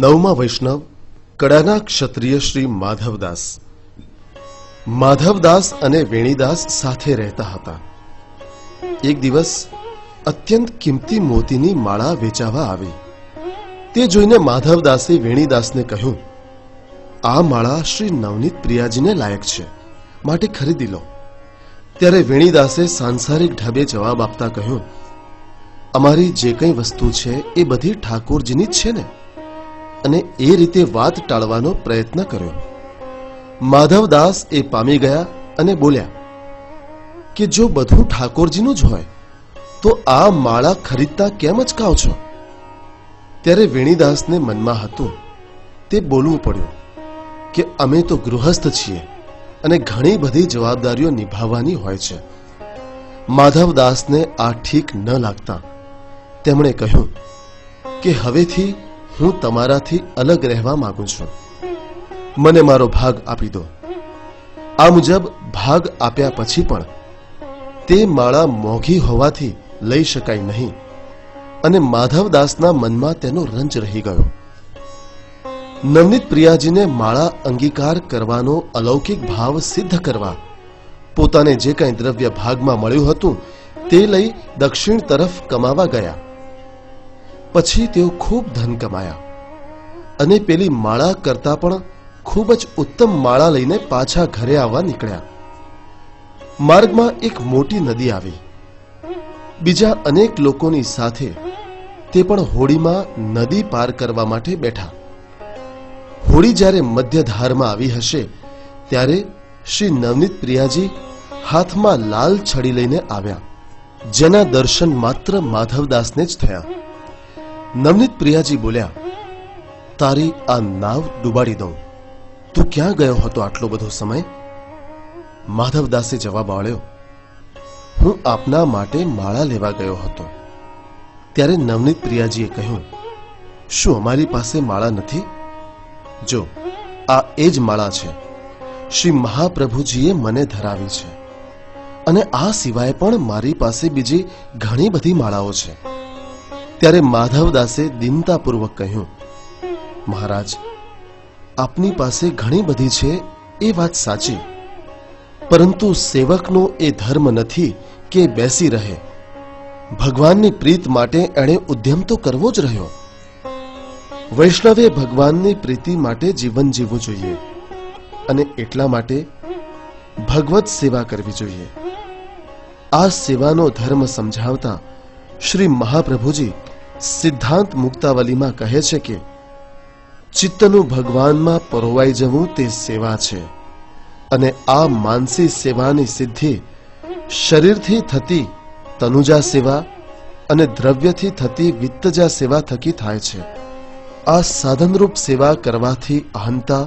નવમા વૈષ્ણવ કડાના ક્ષત્રિય શ્રી માધવદાસ. માધવદાસ અને વેણીદાસ સાથે રહેતા હતા. એક દિવસ અત્યંત કિંમતી મોતીની માળા વેચાવા આવી. તે જોઈને માધવદાસે વેણીદાસને કહ્યું, આ માળા શ્રી નવનીત પ્રિયાજીને લાયક છે, માટે ખરીદી લો. ત્યારે વેણીદાસે સાંસારિક ઢબે જવાબ આપતા કહ્યું, અમારી જે કંઈ વસ્તુ છે એ બધી ઠાકોરજીની જ છે ને. અને એ રીતે વાત ટાળવાનો પ્રયત્ન કર્યો. માધવદાસ એ પામી ગયા અને બોલ્યા કે જો બધું ઠાકોરજીનું જ હોય તો આ માળા ખરીદતા કેમ અચકાવ છો? ત્યારે વેણીદાસને મનમાં હતું તે બોલવું પડ્યું કે અમે તો ગૃહસ્થ છીએ અને ઘણી બધી જવાબદારીઓ નિભાવવાની હોય છે. માધવદાસને આ ઠીક ન લાગતા તેમણે કહ્યું કે હવેથી હું તમારાથી અલગ રહેવા માંગુ છું, મને મારો ભાગ આપી દો. આ મુજબ ભાગ આપ્યા પછી પણ તે માળા મોંઘી હોવાથી લઈ શકાય નહીં અને માધવદાસના મનમાં તેનો રંજ રહી ગયો. નવનીત પ્રિયાજીને માળા અંગીકાર કરવાનો અલૌકિક ભાવ સિદ્ધ કરવા પોતાને જે કંઈ દ્રવ્ય ભાગમાં મળ્યું હતું તે લઈ દક્ષિણ તરફ કમાવા ગયા. પછી તેઓ ખૂબ ધન કમાયા અને પેલી માળા કરતા પણ ખૂબ જ ઉત્તમ માળા લઈને પાછા ઘરે આવવા નીકળ્યા. માર્ગમાં એક મોટી નદી આવી. બીજા અનેક લોકોની સાથે તે પણ હોડીમાં નદી પાર કરવા માટે બેઠા. હોડી જ્યારે મધ્યધારમાં આવી હશે ત્યારે શ્રી નવનીત પ્રિયાજી હાથમાં લાલ છડી લઈને આવ્યા, જેના દર્શન માત્ર માધવદાસને જ થયા. નવનીત પ્રિયાજી બોલ્યા, તારી આ નાવ ડૂબાડી દઉં. તું ક્યાં ગયો હતો આટલો બધો સમય? માધવદાસે જવાબ આપ્યો, હું આપના માટે માળા લેવા ગયો હતો. ત્યારે નવનીત પ્રિયાજીએ કહ્યું, શું અમારી પાસે માળા નથી? જો આ એ જ માળા છે, શ્રી મહાપ્રભુજીએ મને ધરાવી છે અને આ સિવાય પણ મારી પાસે બીજી ઘણી બધી માળાઓ છે. ત્યારે માધવદાસે દીનતાપૂર્વક કહ્યું, મહારાજ, આપની પાસે ઘણી બધી છે એ વાત સાચી, પરંતુ સેવકનો એ ધર્મ નથી કે બેસી રહે. ભગવાનની પ્રીત માટે એણે ઉદ્યમ તો કરવો જ રહ્યો. વૈષ્ણવે ભગવાનની પ્રીતિ માટે જીવન જીવવું જોઈએ અને એટલા માટે ભગવત સેવા કરવી જોઈએ. આ સેવાનો ધર્મ સમજાવતા શ્રી મહાપ્રભુજી સિદ્ધાંત મુક્તાવલીમાં કહે છે કે ચિત્તનું ભગવાનમાં પરોવાઈ જવું તે સેવા છે અને આ માનસી સેવાની સિદ્ધિ શરીરથી થતી તનુજા સેવા અને દ્રવ્યથી થતી વિત્તજા સેવા થકી થાય છે. આ સાધનરૂપ સેવા કરવાથી અહંતા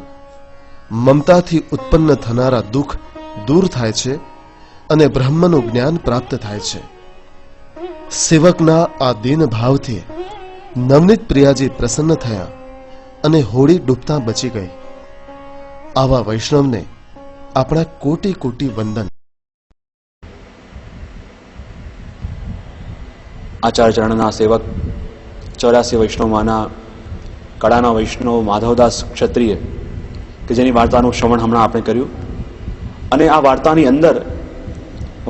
મમતાથી ઉત્પન્ન થનારા દુઃખ દૂર થાય છે અને બ્રહ્મનું જ્ઞાન પ્રાપ્ત થાય છે. સેવકના આ દીન ભાવથી નવનીત પ્રિયાજી પ્રસન્ન થયા અને હોડી ડૂબતા બચી ગઈ. આવા વૈષ્ણવને આપણા કોટી કોટી વંદન. આચાર્ય ચરણના સેવક 84 વૈષ્ણવમાંના કડાના વૈષ્ણવ માધવદાસ ક્ષત્રિય કે જેની વાર્તાનું શ્રવણ હમણાં આપણે કર્યું, અને આ વાર્તાની અંદર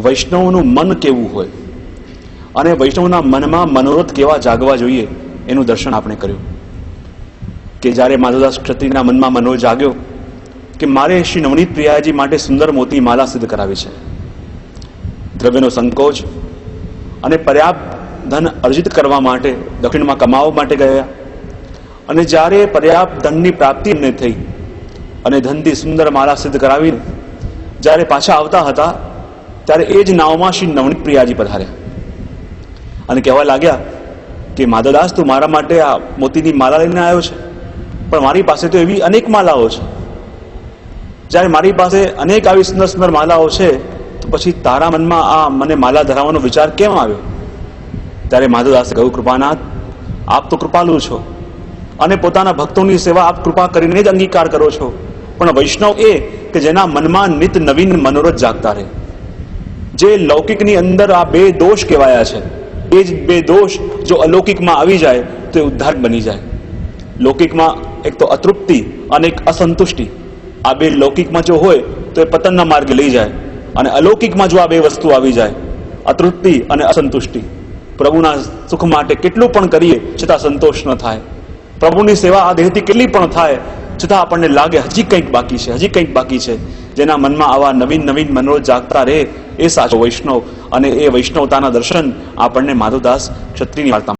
વૈષ્ણવનું મન કેવું હોય અને વૈષ્ણવના મનમાં મનોરથ કેવા જાગવા જોઈએ એનું દર્શન આપણે કર્યું. કે જ્યારે માધવદાસ ક્ષત્રિયના મનમાં મનોરથ જાગ્યો કે મારે શ્રી નવનીત પ્રિયાજી માટે સુંદર મોતી માલા સિદ્ધ કરાવી છે. દ્રવ્યનો સંકોચ અને પર્યાપ્ત ધન અર્જિત કરવા માટે દક્ષિણમાં કમાવા માટે ગયા, અને જ્યારે પર્યાપ્ત ધનની પ્રાપ્તિ એમને થઈ અને ધનથી સુંદર માલા સિદ્ધ કરાવીને જ્યારે પાછા આવતા હતા ત્યારે એ જ નાવમાં શ્રી નવનીત પ્રિયાજી પધાર્યા અને કહેવા લાગ્યા કે માધવદાસ, તું મારા માટે આ મોતીની માલા લઈને આવ્યો છે, પણ મારી પાસે તો એવી અનેક માલાઓ છે. જ્યારે મારી પાસે અનેક આવી સુંદર સુંદર માલાઓ છે તો પછી તારા મનમાં આ મને માલા ધરાવવાનો વિચાર કેમ આવ્યો? ત્યારે માધવદાસે કહ્યું, કૃપાનાથ, આપ તો કૃપાલુ છો અને પોતાના ભક્તોની સેવા આપ કૃપા કરીને જ અંગીકાર કરો છો, પણ વૈષ્ણવ એ કે જેના મનમાં નિત નવીન મનોરથ જાગતા રહે, જે લૌકિકની અંદર આ બે દોષ કહેવાયા છે, એ જ બે દોષ જો અલૌકિકમાં આવી જાય તો એ ઉદ્ધારક બની જાય. લૌકિકમાં એક તો અતૃપ્તિ અને એક અસંતુષ્ટિ, આ બે લૌકિકમાં જો હોય તો એ પતનના માર્ગે લઈ જાય, અને અલૌકિકમાં જો આ બે વસ્તુ આવી જાય, અતૃપ્તિ અને અસંતુષ્ટિ, પ્રભુના સુખ માટે કેટલું પણ કરીએ છતાં સંતોષ ન થાય, પ્રભુની સેવા આ દેહથી કેટલી પણ થાય છતાં આપણને લાગે હજી કંઈક બાકી છે, હજી કંઈક બાકી છે. જેના મનમાં આવા નવીન નવીન મનોરથ જાગતા રહે એ સાચો વૈષ્ણવ, અને એ વૈષ્ણવતાના દર્શન આપણને માધવદાસ ક્ષત્રિયની વાર્તામાં